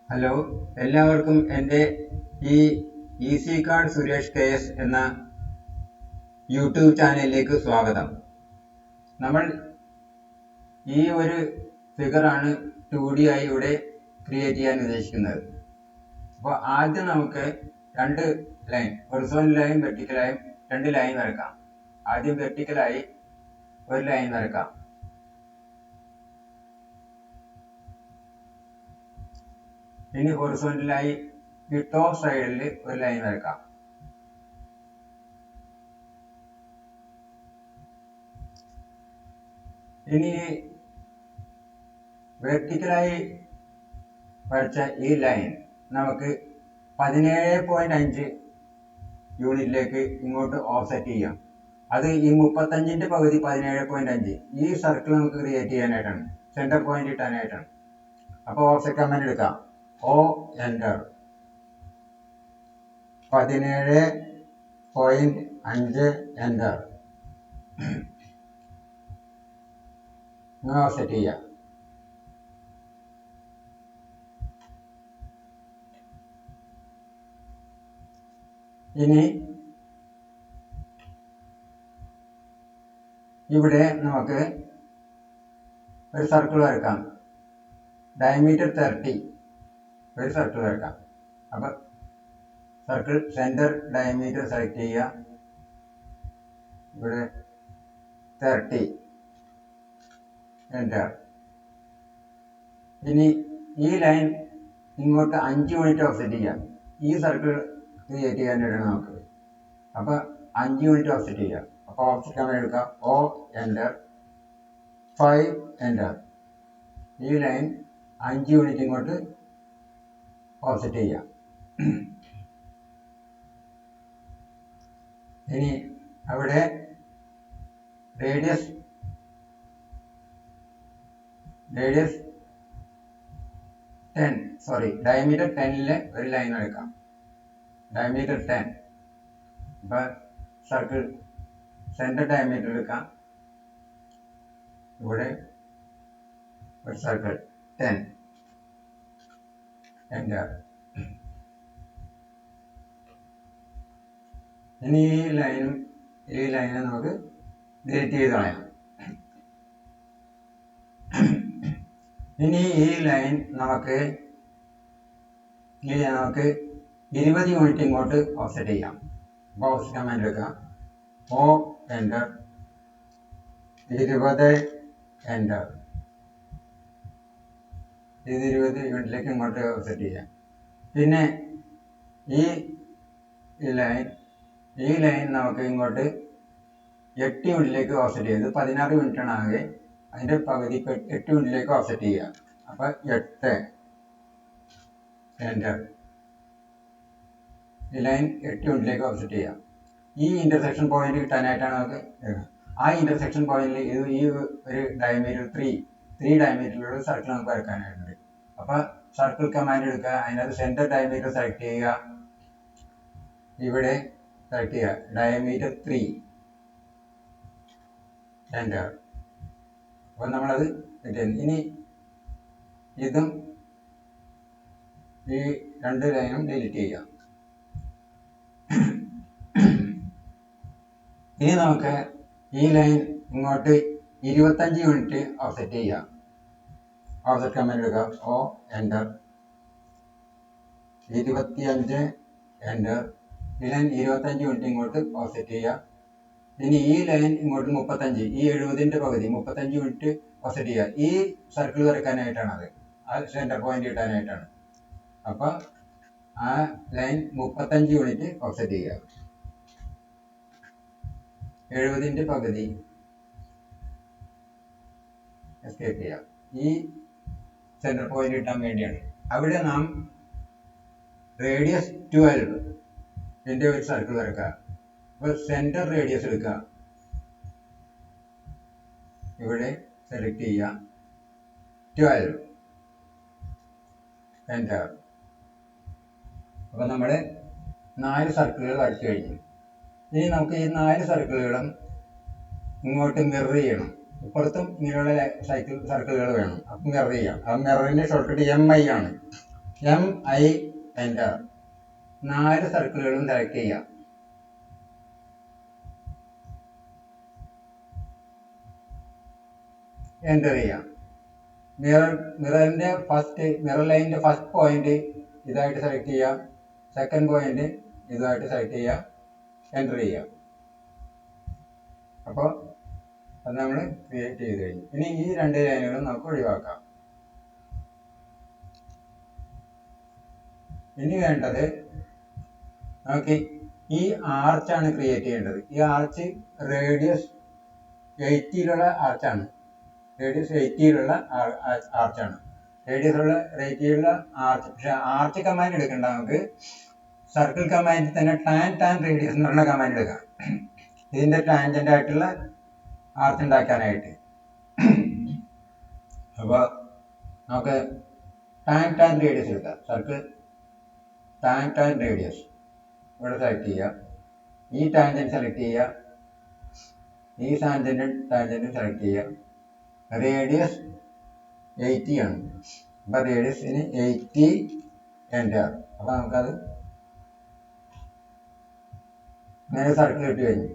Hello, എല്ലാവർക്കും എൻ്റെ ഈ ഈസി കാർഡ് സുരേഷ് KS എന്ന യൂട്യൂബ് ചാനലിലേക്ക് സ്വാഗതം. നമ്മൾ ഈ ഒരു ഫിഗറാണ് 2D ആയി ഇവിടെ ക്രിയേറ്റ് ചെയ്യാൻ ഉദ്ദേശിക്കുന്നത്. അപ്പോൾ ആദ്യം നമുക്ക് രണ്ട് ലൈൻ, ഹൊറിസോണ്ടലായും വെർട്ടിക്കലായും രണ്ട് ലൈൻ വരക്കാം. ആദ്യം വെർട്ടിക്കലായി ഒരു ലൈൻ വരക്കാം. ഇനി ഹൊറിസോണ്ടലായി ഈ ടോപ്പ് സൈഡിൽ ഒരു ലൈൻ വരക്കാം. ഇനി വെർട്ടിക്കലായി വരച്ച ഈ ലൈൻ നമുക്ക് 17.5 യൂണിറ്റിലേക്ക് ഇങ്ങോട്ട് ഓഫ്സെറ്റ് ചെയ്യാം. അത് ഈ 35ന്റെ പകുതി 17.5 ഈ സർക്കിൾ നമുക്ക് ക്രിയേറ്റ് ചെയ്യാനായിട്ടാണ്, സെന്റർ പോയിന്റ് ഇട്ടാനായിട്ടാണ്. അപ്പോൾ ഓഫ്സെറ്റ് കമാൻഡ് എടുക്കാം. O എൻ്റർ 17.5 എൻ്റർ ഓഫ്സെറ്റ് ചെയ്യാം. ഇനി ഇവിടെ നമുക്ക് ഒരു സർക്കിൾ വരക്കാം. ഡയമീറ്റർ 30 ഒരു സർക്കിൾ വരക്കാം. അപ്പൊ സർക്കിൾ സെന്റർ ഡയമീറ്റർ സെലക്ട് ചെയ്യുക. ഇവിടെ 30 എൻ്റർ. ഇനി ഈ ലൈൻ ഇങ്ങോട്ട് 5 യൂണിറ്റ് ഓഫ്സെറ്റ് ചെയ്യാം. ഈ സർക്കിൾ ക്രിയേറ്റ് ചെയ്യാനായിട്ടാണ് നമുക്ക്. അപ്പൊ 5 യൂണിറ്റ് ഓഫ്സെറ്റ് ചെയ്യാം. അപ്പൊ ഓഫ്സെറ്റ് കമാൻഡ് എടുക്കുക. O enter 5 enter. ഈ ലൈൻ 5 യൂണിറ്റ് ഇങ്ങോട്ട് ഓഫ്സെറ്റ് ചെയ്യാം. ഇനി അവിടെ റേഡിയസ് 10 ഡയമീറ്റർ 10ലെ ഒരു ലൈൻ എടുക്കാം. ഡയമീറ്റർ 10. അപ്പൊ സർക്കിൾ സെന്റർ ഡയമീറ്റർ എടുക്കാം. ഇവിടെ ഒരു സർക്കിൾ 10 എൻ്റർ. ഇനി ഈ ലൈനെ നമുക്ക് ഡിലീറ്റ് ചെയ്ത് കളയാം. ഇനി ഈ ലൈൻ നമുക്ക് 20 യൂണിറ്റ് ഇങ്ങോട്ട് ഓഫ്സെറ്റ് ചെയ്യാം. അപ്പോൾ ഓഫ്സെറ്റ് കമാൻഡ് എടുക്കാം. O enter 20 enter. ഇത് 20 യൂണിറ്റിലേക്ക് ഇങ്ങോട്ട് ഓഫ്സെറ്റ് ചെയ്യാം. പിന്നെ ഈ ലൈൻ നമുക്ക് ഇങ്ങോട്ട് 8 യൂണിറ്റിലേക്ക് ഓഫ്സെറ്റ് ചെയ്ത് 16 യൂണിറ്റ് ആണ് ആകെ. അതിന്റെ പകുതി 8 യൂണിറ്റിലേക്ക് ഓഫ്സെറ്റ് ചെയ്യുക. അപ്പൊ 8 എൻ്റർ. ഈ ലൈൻ 8 യൂണിറ്റിലേക്ക് ഓഫ്സെറ്റ് ചെയ്യാം. ഈ ഇന്റർസെക്ഷൻ പോയിന്റ് കിട്ടാനായിട്ടാണ് നമുക്ക്. ആ ഇന്റർസെക്ഷൻ പോയിന്റിൽ ഈ ഒരു ഡയമീറ്റർ 3 ഡയമീറ്ററിലുള്ള സർക്കിൾ നമുക്ക് വരക്കാനായിട്ടുണ്ട്. അപ്പൊ സർക്കിൾ കമാൻഡ് എടുക്കുക. അതിനകത്ത് സെന്റർ ഡയമീറ്റർ സെലക്ട് ചെയ്യുക. ഇവിടെ സെലക്ട് ചെയ്യുക ഡയമീറ്റർ 3 എൻ്റർ. അപ്പൊ നമ്മളത് കിട്ടുന്നു. ഇനി ഇതും ഈ രണ്ട് ലൈനും ഡിലീറ്റ് ചെയ്യാം. ഇനി നമുക്ക് ഈ ലൈൻ ഇങ്ങോട്ട് 25 യൂണിറ്റ് ഓഫ്സെറ്റ് ചെയ്യാം. ഓഫ്സെറ്റ് കമാൻഡ് എടുക്കുക. O enter 25 enter. ഈ ലൈൻ 25 യൂണിറ്റ് ഇങ്ങോട്ട് ഓഫ്സെറ്റ് ചെയ്യുക. ഇനി ഈ ലൈൻ ഇങ്ങോട്ട് 35, ഈ 70ന്റെ പകുതി 35 യൂണിറ്റ് ഓഫ്സെറ്റ് ചെയ്യുക. ഈ സർക്കിൾ വരക്കാനായിട്ടാണ്, ആ സെന്റർ പോയിന്റ് കിട്ടാനായിട്ടാണ്. അപ്പൊ ആ ലൈൻ 35 യൂണിറ്റ് ഓഫ്സെറ്റ് ചെയ്യുക. 70ന്റെ പകുതി എസ്കേപ്പ് ചെയ്യുക. ഈ സെന്റർ പോയിന്റ് കിട്ടാൻ വേണ്ടിയാണ്. അവിടെ നാം റേഡിയസ് 12 ന്റെ ഒരു സർക്കിൾ വരക്കുക. അപ്പൊ സെന്റർ റേഡിയസ് എടുക്കുക. ഇവിടെ സെലക്ട് ചെയ്യുക 12 എൻ്റർ. അപ്പൊ നമ്മുടെ 4 സർക്കിളുകൾ വരച്ചു കഴിഞ്ഞു. ഇനി നമുക്ക് ഈ 4 സർക്കിളുകളും ഇങ്ങോട്ട് മിറർ ചെയ്യണം. ഇപ്പുറത്തും ഇങ്ങനെയുള്ള സർക്കിളുകൾ വേണം. അപ്പം മിറർ ചെയ്യാം. ആ മിററിന്റെ ഷോർട്ട്കട്ട് MI ആണ്. MI enter. 4 സർക്കിളുകളും സെലക്ട് ചെയ്യാം. എൻ്റർ ചെയ്യാം. മിറർ ലൈനിൻ്റെ ഫസ്റ്റ് പോയിന്റ് ഇതായിട്ട് സെലക്ട് ചെയ്യാം. സെക്കൻഡ് പോയിന്റ് ഇതുമായിട്ട് സെലക്ട് ചെയ്യാം. എൻ്റർ ചെയ്യാം. അപ്പോൾ അത് നമ്മൾ ക്രിയേറ്റ് ചെയ്ത് കഴിഞ്ഞു. ഇനി ഈ 2 ലൈനുകളും നമുക്ക് ഒഴിവാക്കാം. ഇനി വേണ്ടത് നമുക്ക് ഈ ആർച്ചാണ് ക്രിയേറ്റ് ചെയ്യേണ്ടത്. ഈ ആർച്ച് റേഡിയസ് 80 ആർച്ചാണ്. റേഡിയസ് 80 ആർച്ചാണ്. റേഡിയസുള്ള ആർച്ച്. പക്ഷെ ആർച്ച് കമാൻഡ് എടുക്കണ്ട, നമുക്ക് സർക്കിൾ കമാൻഡിൽ തന്നെ ടാൻ റേഡിയസ് എന്ന് പറഞ്ഞ കമാൻഡ് എടുക്കാം. ഇതിന്റെ ടാൻജന്റ് ആയിട്ടുള്ള ആർച്ച് ഉണ്ടാക്കാനായിട്ട്. അപ്പോൾ നമുക്ക് ടാൻ റേഡിയസ് എടുക്കാം. സർക്കിൾ ടാൻ റേഡിയസ് ഇവിടെ സെലക്ട് ചെയ്യുക. ഈ ടാൻജന്റ് സെലക്ട് ചെയ്യുക. ഈ ടാൻജന്റും സെലക്ട് ചെയ്യുക. റേഡിയസ് 80 ആണ്. അപ്പോൾ റേഡിയസിന് 80 എൻ്റർ. അപ്പോൾ നമുക്കത് ഇങ്ങനെ സർക്കിൾ കിട്ടി കഴിഞ്ഞു.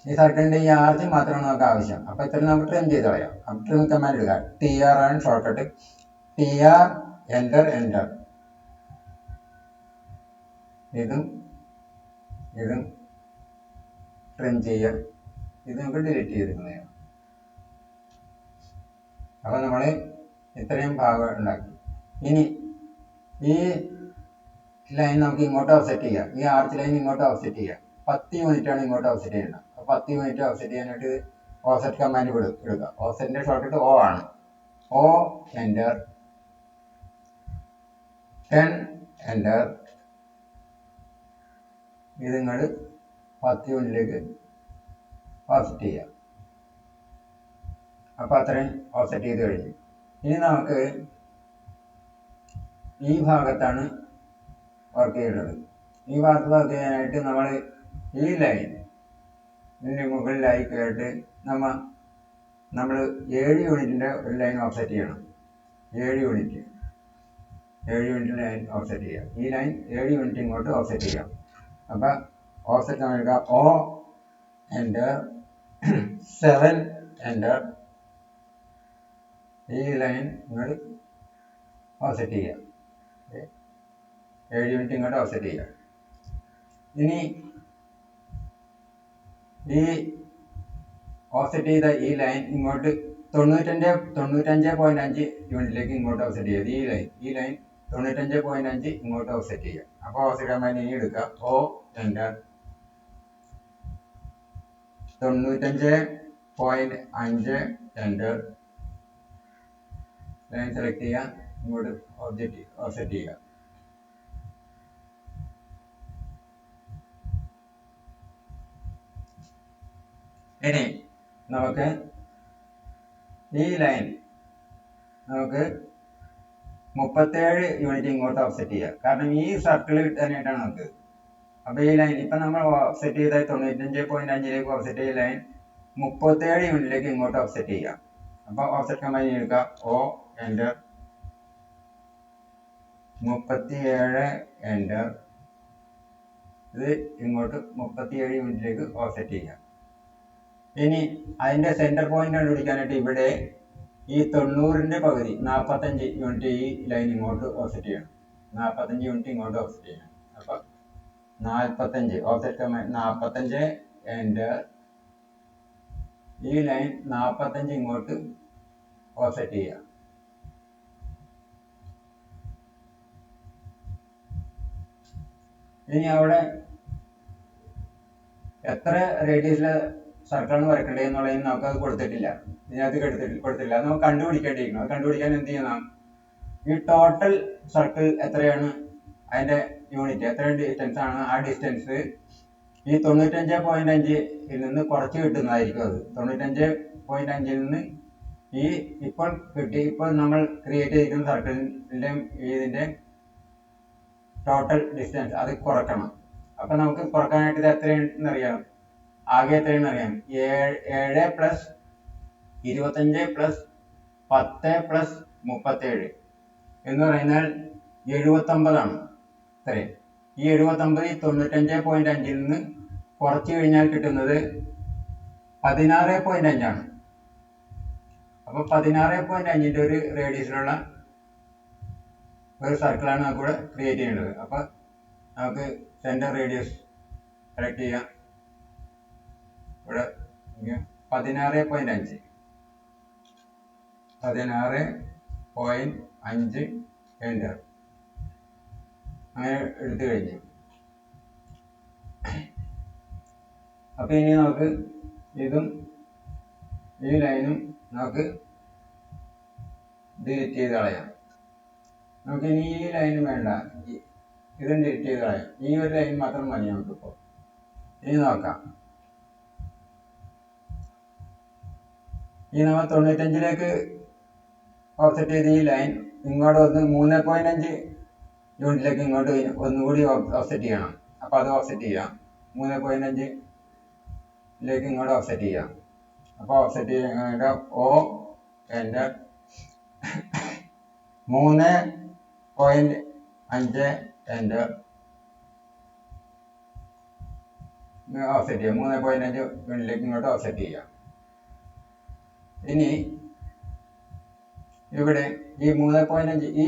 ഈ സർക്കിളിൻ്റെ ഈ ആർച്ച് മാത്രമാണ് നമുക്ക് ആവശ്യം. അപ്പോൾ ഇത്ര നമുക്ക് ട്രിം ചെയ്ത് കളയാം. അപ്പോൾ ട്രിം കമാൻഡ് എടുക്കുക. TR ആണ് ഷോർട്ട് കട്ട്. TR enter. ഇതും ട്രിം ചെയ്യുക. ഇത് നമുക്ക് ഡിലീറ്റ് ചെയ്ത് കളയാം. അപ്പോൾ നമ്മൾ ഇത്രയും ഭാഗം ഉണ്ടാക്കി. ഇനി ഈ ലൈൻ നമുക്ക് ഇങ്ങോട്ട് ഓഫ്സെറ്റ് ചെയ്യാം. ഈ ആർച്ച് ലൈൻ ഇങ്ങോട്ട് ഓഫ്സെറ്റ് ചെയ്യാം. 10 യൂണിറ്റാണ് ഇങ്ങോട്ട് ഓഫ്സെറ്റ് ചെയ്യേണ്ടത്. അപ്പോൾ 10 യൂണിറ്റ് ഓഫ്സെറ്റ് ചെയ്യാനായിട്ട് ഓഫ്സെറ്റ് കമാൻഡ് എടുക്കുക. ഓഫ്സെറ്റിൻ്റെ ഷോർട്ട് കട്ട് O ആണ്. O enter. 10 എൻ്റർ. ഇത് നിങ്ങൾ 10 യൂണിറ്റിലേക്ക് ഓഫ്സെറ്റ് ചെയ്യാം. അപ്പോൾ അത്രയും ഓഫ്സെറ്റ് ചെയ്ത് കഴിഞ്ഞു. ഇനി നമുക്ക് ഈ ഭാഗത്താണ് വർക്ക് ചെയ്യേണ്ടത്. ഈ ഭാഗത്ത് വർക്ക് ചെയ്യാനായിട്ട് നമ്മൾ ഈ ലൈൻ ഇതിൻ്റെ മുകളിലായി കയറിയിട്ട് നമ്മൾ 7 യൂണിറ്റിൻ്റെ ഒരു ലൈൻ ഓഫ്സെറ്റ് ചെയ്യണം. 7 യൂണിറ്റ് ലൈൻ ഓഫ്സെറ്റ് ചെയ്യാം. ഈ ലൈൻ 7 യൂണിറ്റ് ഇങ്ങോട്ട് ഓഫ്സെറ്റ് ചെയ്യാം. അപ്പോൾ ഓഫ്സെറ്റ് നമ്മൾ എടുക്കുക. O enter. 7 എൻ്റർ. ഈ ലൈൻ നിങ്ങൾ ഓഫ്സെറ്റ് ചെയ്യുക. 7 യൂണിറ്റ് ഇങ്ങോട്ട് ഓഫ്സെറ്റ് ചെയ്യുക. ഇനി ഈ ഓഫ്സെറ്റ് ചെയ്ത ഈ ലൈൻ ഇങ്ങോട്ട് 95.5 യൂണിറ്റിലേക്ക് ഇങ്ങോട്ട് ഓഫ്സെറ്റ് ചെയ്യുക. ഈ ലൈൻ 95.5 ഇങ്ങോട്ട് ഓഫ്സെറ്റ് ചെയ്യുക. അപ്പോൾ ഓഫ്സെറ്റ് കമാൻഡ് ഇനി എടുക്കുക. O enter. 95.5 enter. Line select ചെയ്യുക. ഇങ്ങോട്ട് ഒബ്ജക്റ്റ് ഓഫ്സെറ്റ് ചെയ്യുക. ഇനി നമുക്ക് ഈ ലൈൻ നമുക്ക് 37 യൂണിറ്റ് ഇങ്ങോട്ട് ഓഫ്സെറ്റ് ചെയ്യുക. കാരണം ഈ സർക്കിൾ കിട്ടാനായിട്ടാണ് നമുക്ക്. അപ്പോൾ ഈ ലൈൻ ഇപ്പം നമ്മൾ ഓഫ്സെറ്റ് ചെയ്ത 95.5ലേക്ക് ഓഫ്സെറ്റ് ചെയ്ത ലൈൻ 37 യൂണിറ്റിലേക്ക് ഇങ്ങോട്ട് ഓഫ്സെറ്റ് ചെയ്യുക. അപ്പോൾ ഓഫ്സെറ്റ് കമാൻഡ് എടുക്കുക. O enter. 37 എൻ്റർ. ഇത് ഇങ്ങോട്ട് 37 യൂണിറ്റിലേക്ക് ഓഫ്സെറ്റ് ചെയ്യുക. ഇനി അതിൻ്റെ സെൻറ്റർ പോയിന്റ് കണ്ടുപിടിക്കാനായിട്ട് ഇവിടെ ഈ 90ൻ്റെ പകുതി 45 യൂണിറ്റ് ഈ ലൈൻ ഇങ്ങോട്ട് ഓഫ്സെറ്റ് ചെയ്യണം. 45 യൂണിറ്റ് ഇങ്ങോട്ട് ഓഫ്സെറ്റ് ചെയ്യണം. അപ്പോൾ 45 ഓഫ്സെറ്റ് കമാൻഡ് 45 എൻ്റർ. ഈ ലൈൻ 45 ഇങ്ങോട്ട് ഓഫ്സെറ്റ് ചെയ്യുക. ഇനി അവിടെ എത്ര റേഡിയസിലെ സർക്കിളാണ് വരക്കേണ്ടത് എന്നുള്ളതിന് നമുക്കത് കൊടുത്തിട്ടില്ല. ഇതിനകത്ത് കൊടുത്തിട്ടില്ല. അത് നമുക്ക് കണ്ടുപിടിക്കേണ്ടിയിരിക്കണം. അത് കണ്ടുപിടിക്കാൻ എന്ത് ചെയ്യണം? ഈ ടോട്ടൽ സർക്കിൾ എത്രയാണ്, അതിൻ്റെ യൂണിറ്റ് എത്ര ഡിസ്റ്റൻസ് ആണ്, ആ ഡിസ്റ്റൻസ് ഈ 95.5ൽ നിന്ന് കുറച്ച് കിട്ടുന്നതായിരിക്കും. അത് 95.5ൽ നിന്ന് ഈ ഇപ്പോൾ നമ്മൾ ക്രിയേറ്റ് ചെയ്തിരിക്കുന്ന സർക്കിളിൻ്റെ ഇതിൻ്റെ ടോട്ടൽ ഡിസ്റ്റൻസ് അത് കുറക്കണം. അപ്പം നമുക്ക് കുറക്കാനായിട്ട് ഇത് എത്രയാണെന്ന് അറിയാം. ആകെ എത്രയാണെന്ന് അറിയാം. 7 + 25 + 10 + 37 എന്ന് പറയുന്നാൽ 79 അത്രേ. ഈ 79 95.5 നിന്ന് കുറച്ച് കഴിഞ്ഞാൽ കിട്ടുന്നത് 16.5 അപ്പോൾ 16.5 ഒരു റേഡിയസിലുള്ള ഒരു സർക്കിളാണ് നമുക്ക് ഇവിടെ ക്രിയേറ്റ് ചെയ്യേണ്ടത്. അപ്പോൾ നമുക്ക് സെൻറ്റർ റേഡിയസ് സെലക്ട് ചെയ്യാം. ഇവിടെ 16.5 എൻ്റർ അങ്ങനെ എടുത്തു കഴിഞ്ഞു. അപ്പോൾ ഇനി നമുക്ക് ഇതും ഈ ലൈനും നമുക്ക് ഡിലീറ്റ് ചെയ്ത് കളയാം. നമുക്ക് ഇനി ഈ ലൈൻ വേണ്ട, ഇതും ഡിലീറ്റ് ചെയ്ത് കളയാം. ഈ ഒരു ലൈൻ മാത്രം മതി നമുക്കിപ്പോൾ. ഇനി നോക്കാം. ഈ നമ്മൾ 95 ഓഫ്സെറ്റ് ചെയ്ത് ഈ ലൈൻ ഇങ്ങോട്ട് വന്ന് 3.5 യൂണിറ്റിലേക്ക് ഇങ്ങോട്ട് ഒന്നുകൂടി ഓഫ്സെറ്റ് ചെയ്യണം. അപ്പോൾ അത് ഓഫ്സെറ്റ് ചെയ്യാം. 3.5 ഇങ്ങോട്ട് ഓഫ്സെറ്റ് ചെയ്യാം. അപ്പോൾ ഓഫ്സെറ്റ് ചെയ്യേണ്ട ഓ എൻ്റെ 3.5 എൻ്റെ ഓഫ്സെറ്റ് ചെയ്യാം. 3.5 യൂണിറ്റിലേക്ക് ഇങ്ങോട്ട് ഓഫ്സെറ്റ് ചെയ്യാം. ഇനി ഇവിടെ ഈ 3.5 ഈ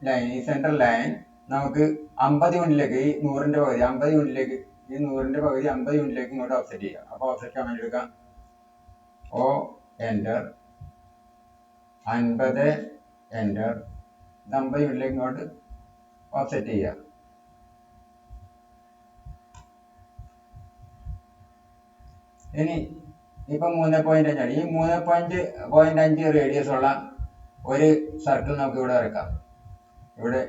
ലൈൻ, ഈ സെൻട്രൽ ലൈൻ നമുക്ക് 50 യൂണിറ്റിലേക്ക്, ഈ 100ന്റെ പകുതി 50 യൂണിറ്റിലേക്ക്, ഈ 100ന്റെ പകുതി 50 യൂണിറ്റിലേക്ക് ഇങ്ങോട്ട് ഓഫ്സെറ്റ് ചെയ്യാം. അപ്പോൾ ഓഫ്സെറ്റ് കമാൻഡ് എടുക്കാം. ഓ എൻ്റർ 50 എൻ്റർ 50 യൂണിറ്റിലേക്ക് ഇങ്ങോട്ട് ഓഫ്സെറ്റ് ചെയ്യാം. ഇനി ഇപ്പം 3.5 ഈ 3.5 റേഡിയസ് ഉള്ള ഒരു സർക്കിൾ നമുക്ക് ഇവിടെ വരക്കാം. ഇവിടെ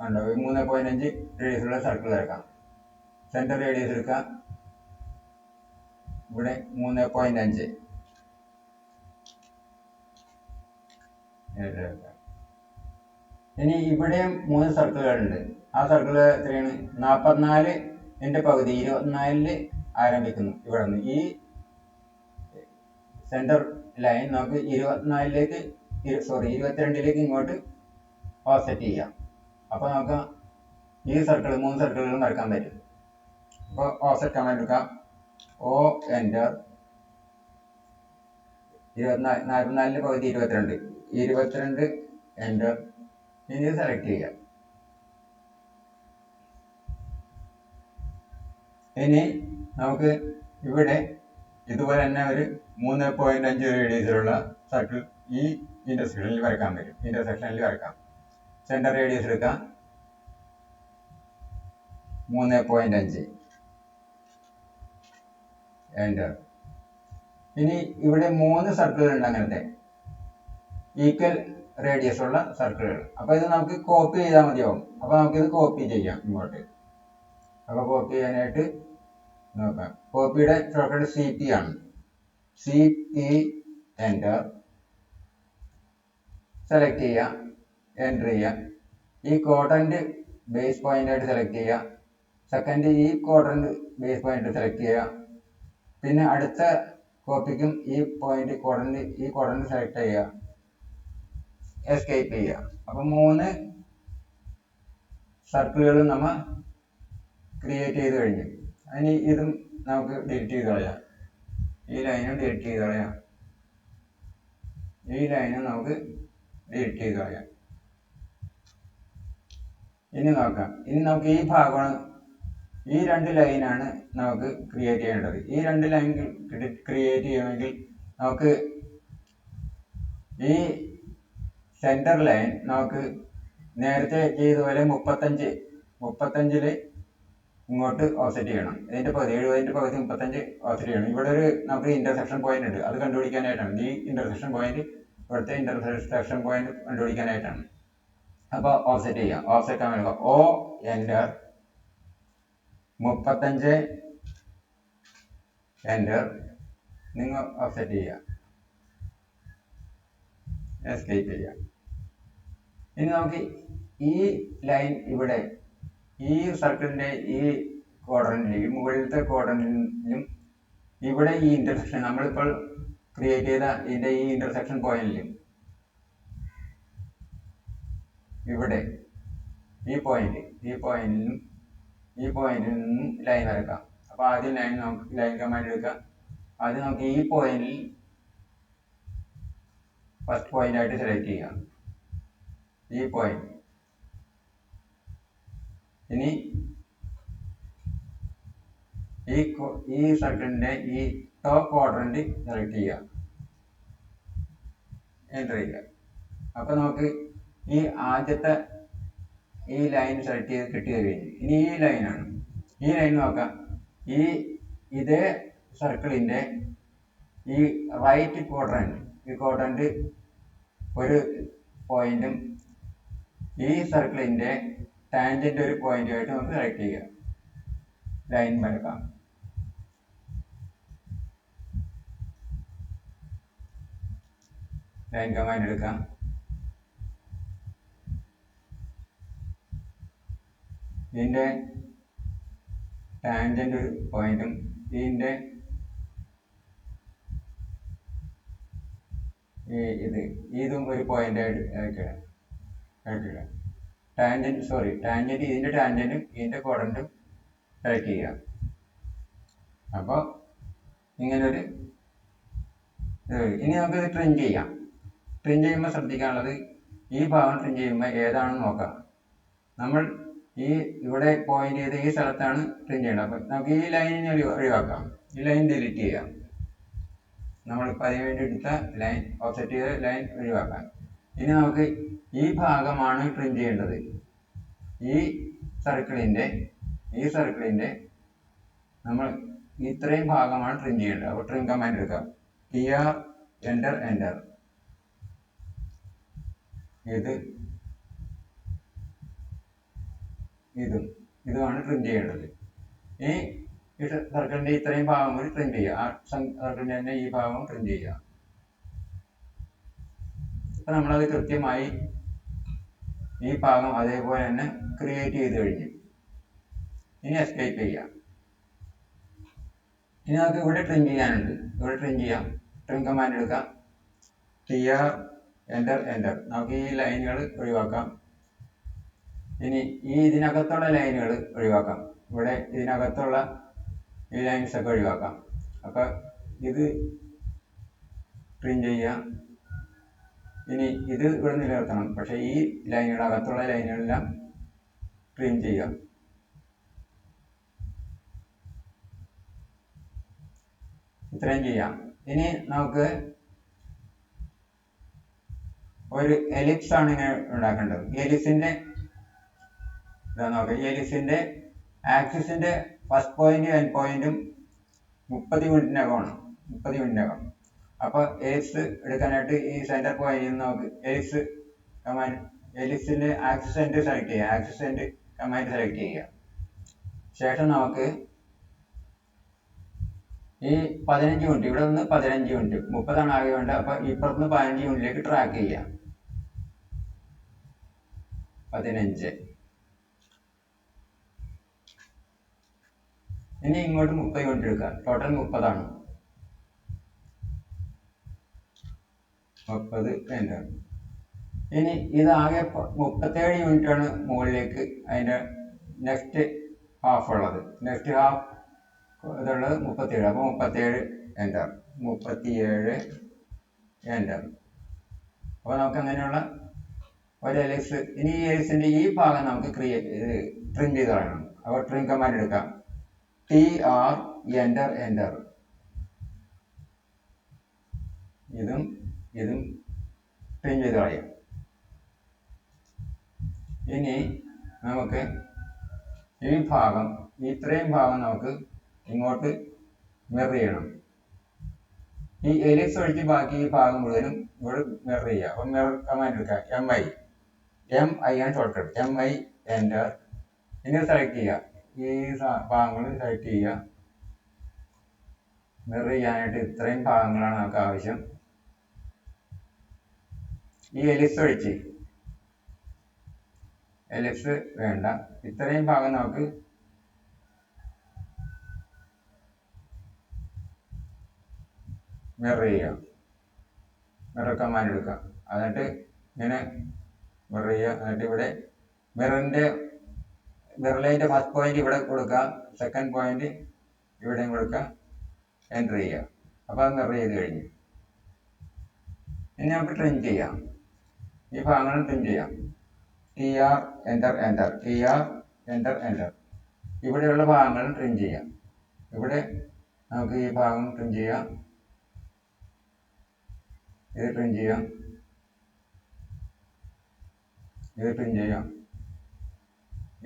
ഉണ്ടോ 3.5 റേഡിയസ് ഉള്ള സർക്കിൾ വരക്കാം. സെൻറ്റർ റേഡിയസ് എടുക്കാം. ഇവിടെ 3.5 ഇനി ഇവിടെയും 3 സർക്കിളുകളുണ്ട്. ആ സർക്കിൾ എത്രയാണ്? 44ന്റെ പകുതി 24 ആരംഭിക്കുന്നു. ഇവിടെ നിന്ന് ഈ സെൻറ്റർ ലൈൻ നമുക്ക് 22ലേക്ക് ഇങ്ങോട്ട് ഓഫ്സെറ്റ് ചെയ്യാം. അപ്പോൾ നമുക്ക് ഈ സർക്കിൾ 3 സർക്കിളുകളും വരക്കാൻ പറ്റും. അപ്പോൾ ഓഫ്സെറ്റ് കമാൻഡ് എടുക്കാം. ഓ എൻ്റർ 44ന്റെ പകുതി 22 എൻ്റർ. ഇനി സെലക്ട് ചെയ്യാം. ഇനി നമുക്ക് ഇവിടെ ഇതുപോലെ തന്നെ ഒരു 3.5 റേഡിയസിലുള്ള സർക്കിൾ ഈ ഇന്റർസെക്ഷനിൽ വരക്കാൻ പറ്റും. വരക്കാം. സെൻറ്റർ റേഡിയസ് എടുക്കാം. 3.5 എൻ്റർ. ഇനി ഇവിടെ 3 സർക്കിളുകൾ ഉണ്ട് അങ്ങനത്തെ ഈക്വൽ റേഡിയസ് ഉള്ള സർക്കിളുകൾ. അപ്പോൾ ഇത് നമുക്ക് കോപ്പി ചെയ്താൽ മതിയാവും. അപ്പോൾ നമുക്കിത് കോപ്പി ചെയ്യാം ഇങ്ങോട്ട്. അപ്പോൾ കോപ്പി ചെയ്യാനായിട്ട് നോക്കാം. കോപ്പിയുടെ ഷോർട്ട്കട്ട് CP ആണ്. CP എൻ്റർ സെലക്ട് ചെയ്യാം. എൻ്റർ ചെയ്യാം. ഈ ക്വാഡ്രന്റ് ബേസ് പോയിന്റ് ആയിട്ട് സെലക്ട് ചെയ്യുക. സെക്കൻഡ് ഈ ക്വാഡ്രന്റ് ബേസ് പോയിന്റ് സെലക്ട് ചെയ്യുക. പിന്നെ അടുത്ത കോപ്പിക്കും ഈ ക്വാഡ്രന്റ് സെലക്ട് ചെയ്യുക. എസ്കേപ്പ് ചെയ്യുക. അപ്പം 3 സർക്കിളുകളും നമ്മൾ ക്രിയേറ്റ് ചെയ്ത് കഴിഞ്ഞു. ഇനി ഇതും നമുക്ക് ഡിലീറ്റ് ചെയ്ത് കളയാം. ഈ ലൈനും ഡിലീറ്റ് ചെയ്ത് കളയാം. ഈ ലൈനും നമുക്ക് ഡിലീറ്റ് ചെയ്ത് കളയാം. ഇനി നോക്കാം. ഇനി നമുക്ക് ഈ ഭാഗമാണ്, ഈ 2 ലൈനാണ് നമുക്ക് ക്രിയേറ്റ് ചെയ്യേണ്ടത്. ഈ 2 ലൈൻ ക്രിയേറ്റ് ചെയ്യണമെങ്കിൽ നമുക്ക് ഈ സെൻറ്റർ ലൈൻ നമുക്ക് നേരത്തെ ചെയ്തതുപോലെ 35 ഇങ്ങോട്ട് ഓഫ്സെറ്റ് ചെയ്യണം. ഇതിൻ്റെ പകുതി 70ന്റെ പകുതി 35 ഓഫ്സെറ്റ് ചെയ്യണം. ഇവിടെ ഒരു നമുക്ക് ഇന്റർസെക്ഷൻ പോയിന്റ് ഉണ്ട്. അത് കണ്ടുപിടിക്കാനായിട്ടാണ് ഈ ഇന്റർസെക്ഷൻ പോയിന്റ്. ഇവിടുത്തെ ഇന്റർസെക്ഷൻ പോയിന്റ് കണ്ടുപിടിക്കാനായിട്ടാണ്. അപ്പോൾ ഓഫ്സെറ്റ് ചെയ്യാം. ഓഫ്സെറ്റ് ആവുക ഓ എൻ്റർ 35 എൻ്റർ. നിങ്ങൾ ഓഫ്സെറ്റ് ചെയ്യുക. എസ്കേപ്പ് ചെയ്യുക. ഇനി നമുക്ക് ഈ ലൈൻ ഇവിടെ ഈ സർക്കിളിന്റെ ഈ ക്വാഡ്രന്റിലും ഈ മുകളിലത്തെ ക്വാഡ്രന്റിലും ഇവിടെ ഈ ഇന്റർസെക്ഷൻ നമ്മളിപ്പോൾ ക്രിയേറ്റ് ചെയ്ത ഇതിന്റെ ഈ ഇന്റർസെക്ഷൻ പോയിന്റിലും ഇവിടെ ഈ പോയിന്റിൽ നിന്നും ലൈൻ വരക്കാം. അപ്പോൾ ആദ്യം നമുക്ക് ലൈൻ കമാൻഡ് എടുക്കാം. ആദ്യം നമുക്ക് ഈ പോയിന്റിൽ ഫസ്റ്റ് പോയിന്റ് ആയിട്ട് സെലക്ട് ചെയ്യാം, ഈ പോയിന്റ്. ഇനി ഈ സർക്കിളിന്റെ ഈ ടോപ്പ് ക്വാഡ്രന്റ് സെലക്ട് ചെയ്യാം, എൻ്റർ ചെയ്യുക. അപ്പൊ നമുക്ക് ഈ ആദ്യത്തെ ഈ ലൈൻ സെലക്ട് ചെയ്ത് കിട്ടിയത് കഴിഞ്ഞു. ഇനി ഈ ലൈനാണ്. ഈ ലൈൻ നോക്കാം. ഇതേ സർക്കിളിന്റെ ഈ റൈറ്റ് ക്വാഡ്രന്റ് ഒരു പോയിന്റും ഈ സർക്കിളിന്റെ ടാൻജന്റ് ഒരു പോയിന്റുമായിട്ട് നമുക്ക് സെലക്ട് ചെയ്യാം. ലൈൻ വരക്കാം. ലൈൻ കമാൻഡ് എടുക്കാം. ഇതിന്റെ ടാൻജന്റ് ഒരു പോയിന്റും ഇതും ഒരു പോയിന്റ് ആയിട്ട് ടാൻജന്റ് ഇതിന്റെ ടാൻജന്റും ഇതിന്റെ ക്വാഡ്രന്റും സെലക്ട് ചെയ്യുക. അപ്പോൾ ഇങ്ങനൊരു ഇനി നമുക്കിത് ട്രിം ചെയ്യാം. ട്രിം ചെയ്യുമ്പോൾ ശ്രദ്ധിക്കാനുള്ളത്, ഈ ഭാഗം ട്രിം ചെയ്യുമ്പോൾ ഏതാണെന്ന് നോക്കാം. നമ്മൾ ഇവിടെ പോയിന്റ് ചെയ്ത ഈ സ്ഥലത്താണ് ട്രിം ചെയ്യേണ്ടത്. അപ്പം നമുക്ക് ഈ ലൈനിനെ ഒഴിവാക്കാം. ഈ ലൈൻ ഡിലീറ്റ് ചെയ്യാം. നമ്മളിപ്പോൾ അതിന് വേണ്ടി എടുത്ത ലൈൻ, ഓഫ്സെറ്റ് ചെയ്ത ലൈൻ ഒഴിവാക്കാം. ഇനി നമുക്ക് ഈ ഭാഗമാണ് ട്രിം ചെയ്യേണ്ടത്. ഈ സർക്കിളിന്റെ നമ്മൾ ഇത്രയും ഭാഗമാണ് ട്രിം ചെയ്യേണ്ടത്. അപ്പോൾ ട്രിം കമാൻഡ് എടുക്കാം. TR enter. ഇതുമാണ് ട്രിം ചെയ്യേണ്ടത്. ഈ സർക്കിളിന്റെ ഇത്രയും ഭാഗം കൂടി ട്രിം ചെയ്യുക. ആ സർക്കിളിന്റെ തന്നെ ഈ ഭാഗം ട്രിം ചെയ്യുക. ഇപ്പൊ നമ്മളത് കൃത്യമായി ഈ ഭാഗം അതേപോലെ തന്നെ ക്രിയേറ്റ് ചെയ്ത് കഴിഞ്ഞു. ഇനി എസ്കേപ്പ് ചെയ്യാം. ഇനി നമുക്ക് ഇവിടെ ട്രിം ചെയ്യാനുണ്ട്. ഇവിടെ ട്രിം ചെയ്യാം. ട്രിം കമാൻഡ് എടുക്കാം. TR enter. നമുക്ക് ഈ ലൈനുകൾ ഒഴിവാക്കാം. ഇനി ഇതിനകത്തുള്ള ലൈനുകൾ ഒഴിവാക്കാം. ഇവിടെ ഇതിനകത്തുള്ള ഈ ലൈൻസ് ഒക്കെ ഒഴിവാക്കാം. അപ്പൊ ഇത് ട്രിം ചെയ്യാം. ഇനി ഇത് ഇവിടെ നിലനിർത്തണം. പക്ഷെ ഈ അകത്തുള്ള ലൈനുകളെല്ലാം ട്രിം ചെയ്യാം. ഇത്രയും ചെയ്യാം. ഇനി നമുക്ക് ഒരു എലിപ്സ് ആണ് ഇങ്ങനെ ഉണ്ടാക്കേണ്ടത്. എലിപ്സിന്റെ ആക്സിസിന്റെ ഫസ്റ്റ് പോയിന്റ് എൻഡ് പോയിന്റും 30 മിനിറ്റിനകം. അപ്പൊ എലിപ്സ് എടുക്കാനായിട്ട് ഈ സെന്റർ പോയിന്റിൽ നിന്ന് നമുക്ക് എലിപ്സിന്റെ ആക്സിസ് എൻഡ് സെലക്ട് ചെയ്യാം. ആക്സിസ് എൻഡ് കമാൻഡ് സെലക്ട് ചെയ്യാം. ശേഷം നമുക്ക് ഈ 15 മിനിറ്റ്, ഇവിടെ നിന്ന് 15 മിനിറ്റ്, 30 ആകെ വേണ്ട. അപ്പൊ ഇപ്പുറത്തുനിന്ന് 15 മിനിറ്റിലേക്ക് ട്രാക്ക് ചെയ്യാം. 15. ഇനി ഇങ്ങോട്ട് 30 മിനിറ്റ് എടുക്കാം. ടോട്ടൽ 30 ആണ്. 30 എൻ്റർ. ഇനി ഇതാകെ 37 മിനിറ്റ് ആണ് മുകളിലേക്ക് അതിന്റെ നെക്സ്റ്റ് ഹാഫ് ഉള്ളത്. നെക്സ്റ്റ് ഹാഫ് ഇതുള്ളത് 37. അപ്പോൾ 37 എൻ്റർ. 37 എൻ്റർ. അപ്പോൾ നമുക്ക് അങ്ങനെയുള്ള ഒരു എലിപ്സ്. ഇനി ഈ എലിപ്സിന്റെ ഈ ഭാഗം നമുക്ക് ട്രിം ചെയ്ത് കളയണം. അപ്പോൾ ട്രിം കമാൻഡ് എടുക്കാം. TR enter. ഇതും ട്രിം ചെയ്ത് കളയാം. ഇനി നമുക്ക് ഇത്രയും ഭാഗം നമുക്ക് ഇങ്ങോട്ട് മിറർ ചെയ്യണം. ഈ എലിപ്സ് ഒഴിച്ച് ബാക്കി ഈ ഭാഗം മുഴുവനും ഇവിടെ മിറർ ചെയ്യുക. അപ്പം മിറർ കമാൻഡ് എടുക്കുക. MI ആണ് ഷോർട്ട്കട്ട്. MI enter. ഇനി സെലക്ട് ചെയ്യുക. ഈ ഭാഗങ്ങൾ സെലക്ട് ചെയ്യുക. മിറർ ചെയ്യാനായിട്ട് ഇത്രയും ഭാഗങ്ങളാണ് നമുക്ക് ആവശ്യം. ഈ എലിപ്സ് വേണ്ട. ഇത്രയും ഭാഗം നമുക്ക് മിറർ ചെയ്യാം. മിറർ കമാൻഡ് എടുക്കാം. എന്നിട്ട് ഇങ്ങനെ മിറർ ചെയ്യുക. എന്നിട്ട് ഇവിടെ മിററിൻ്റെ ലൈൻ്റെ ഫസ്റ്റ് പോയിന്റ് ഇവിടെ കൊടുക്കുക, സെക്കൻഡ് പോയിന്റ് ഇവിടെയും കൊടുക്കുക, എൻ്റർ ചെയ്യുക. അപ്പോൾ അത് മിറർ ചെയ്ത് കഴിഞ്ഞു. ഇനി നമുക്ക് ട്രിം ചെയ്യാം. ഈ ഭാഗങ്ങൾ ട്രിം ചെയ്യാം. TR enter enter, TR enter enter. ഇവിടെയുള്ള ഭാഗങ്ങൾ ട്രിം ചെയ്യാം. ഇവിടെ നമുക്ക് ഈ ഭാഗം ട്രിം ചെയ്യാം, ഇത് ട്രിം ചെയ്യാം, ഇത് ട്രിം ചെയ്യാം.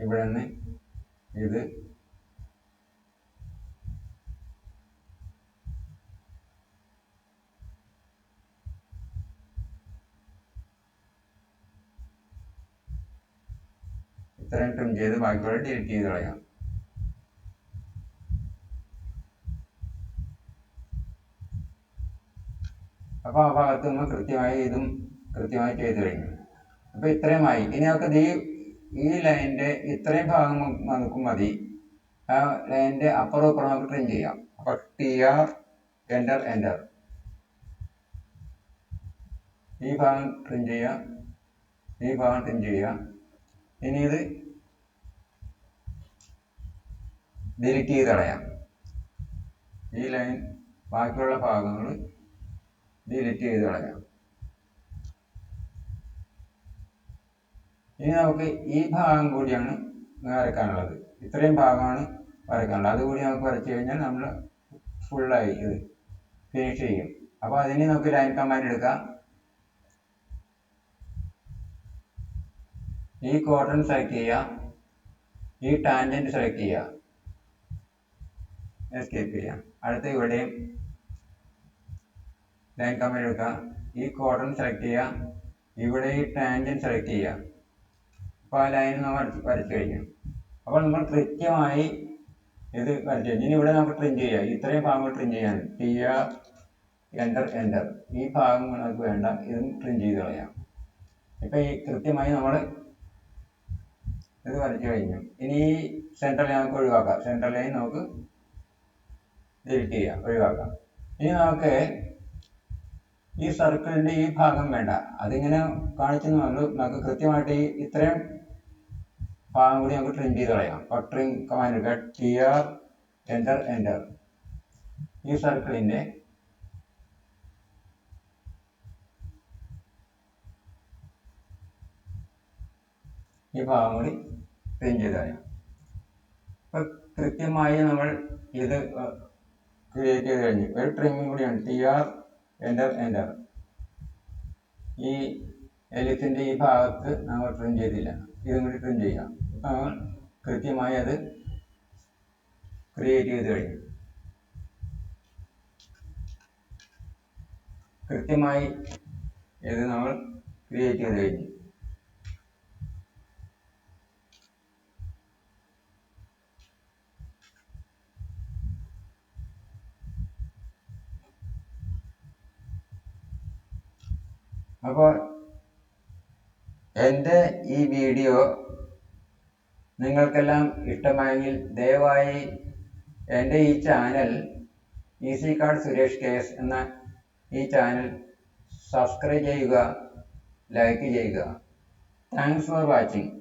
ഇവിടെ നിന്ന് ഇത് ഇത്രയും ട്രിം ചെയ്ത് ബാക്കിയുള്ള ഡിലീറ്റ് ചെയ്ത് കളയാം. അപ്പോൾ ആ ഭാഗത്ത് നിന്ന് കൃത്യമായി ഇതും കൃത്യമായി ചെയ്ത് കഴിഞ്ഞു. അപ്പോൾ ഇത്രയുമായി. ഇനി നമുക്ക് ഈ ലൈനിൻ്റെ ഇത്രയും ഭാഗം നമുക്ക് മതി. ആ ലൈനിൻ്റെ അപ്പുറം ഇപ്പുറം നമുക്ക് ട്രിം ചെയ്യാം. അപ്പോൾ TR എൻ്റർ എൻ്റർ. ഈ ഭാഗം ട്രിം ചെയ്യാം, ഈ ഭാഗം ട്രിം ചെയ്യാം. ഇനി ഇത് ഡിലീറ്റ് ചെയ്ത് കളയാം. ഈ ലൈൻ ബാക്കിയുള്ള ഭാഗങ്ങൾ ഡിലീറ്റ് ചെയ്ത് കളയാം. ഇനി നമുക്ക് ഈ ഭാഗം കൂടിയാണ് വരയ്ക്കാനുള്ളത്. ഇത്രയും ഭാഗമാണ് വരയ്ക്കാനുള്ളത്. അതുകൂടി നമുക്ക് വരച്ചു കഴിഞ്ഞാൽ നമ്മൾ ഫുള്ളായി ഇത് ഫിനിഷ് ചെയ്യും. അപ്പോൾ അതിന് നമുക്ക് ലൈൻ കമാൻഡ് എടുക്കാം. ഈ ക്വാഡ്രന്റ് സെലക്ട് ചെയ്യുക, ഈ ടാൻജന്റ് സെലക്ട് ചെയ്യുക, എസ്കേപ്പ് ചെയ്യാം. അടുത്ത ഇവിടെയും ലൈൻ കമാൻഡ് എടുക്കുക. ഈ ക്വാഡ്രന്റ് സെലക്ട് ചെയ്യുക, ഇവിടെ ഈ ടാൻജന്റ് സെലക്ട് ചെയ്യുക. അപ്പോൾ ആ ലൈൻ നമ്മൾ വരച്ചു കഴിഞ്ഞു. അപ്പോൾ നമ്മൾ കൃത്യമായി ഇത് വരച്ചു കഴിഞ്ഞു. ഇനി ഇവിടെ നമുക്ക് ട്രിം ചെയ്യാം. ഇത്രയും ഭാഗങ്ങൾ ട്രിം ചെയ്യാൻ TR എൻ്റർ എൻ്റർ. ഈ ഭാഗം നമുക്ക് വേണ്ട, ഇതും ട്രിം ചെയ്ത് കളയാം. ഇപ്പം ഈ കൃത്യമായി നമ്മൾ ഇത് വരച്ചു കഴിഞ്ഞു. ഇനി ഈ സെൻട്രൽ ലൈൻ നമുക്ക് ഒഴിവാക്കാം. സെൻട്രൽ ലൈൻ നമുക്ക് ഡിലീറ്റ് ചെയ്യാം, ഒഴിവാക്കാം. ഇനി നമുക്ക് ഈ സർക്കിളിൻ്റെ ഈ ഭാഗം വേണ്ട, അതിങ്ങനെ കാണിച്ചെന്നുള്ളൂ. നമുക്ക് കൃത്യമായിട്ട് ഈ ഇത്രയും ഭാഗം കൂടി നമുക്ക് ട്രിം ചെയ്ത് കളയാം. അപ്പോൾ ട്രിം കമാൻഡ് എടുക്കുക, TR എൻ്റർ എൻ്റർ. ഈ സർക്കിളിൻ്റെ ഈ ഭാഗം കൂടി ട്രിം ചെയ്ത് കളയാം. അപ്പോൾ കൃത്യമായി നമ്മൾ ഇത് ക്രിയേറ്റ് ചെയ്ത് കഴിഞ്ഞു. ഒരു ട്രിമ്മിങ് കൂടിയാണ്, TR എൻ്റർ എൻ്റർ. ഈ എലിഫിൻ്റെ ഈ ഭാഗത്ത് നമ്മൾ ട്രിം ചെയ്തില്ല, ഇതും കൂടി ട്രിം ചെയ്യാം. അപ്പോൾ നമ്മൾ കൃത്യമായി അത് ക്രിയേറ്റ് ചെയ്ത് കഴിഞ്ഞു. കൃത്യമായി ഇത് നമ്മൾ ക്രിയേറ്റ് ചെയ്ത് കഴിഞ്ഞു. അപ്പോൾ എൻ്റെ ഈ വീഡിയോ നിങ്ങൾക്കെല്ലാം ഇഷ്ടമായെങ്കിൽ ദയവായി എൻ്റെ ഈ channel easy card Suresh KS എന്ന ഈ ചാനൽ സബ്സ്ക്രൈബ് ചെയ്യുക, ലൈക്ക് ചെയ്യുക. Thanks for watching.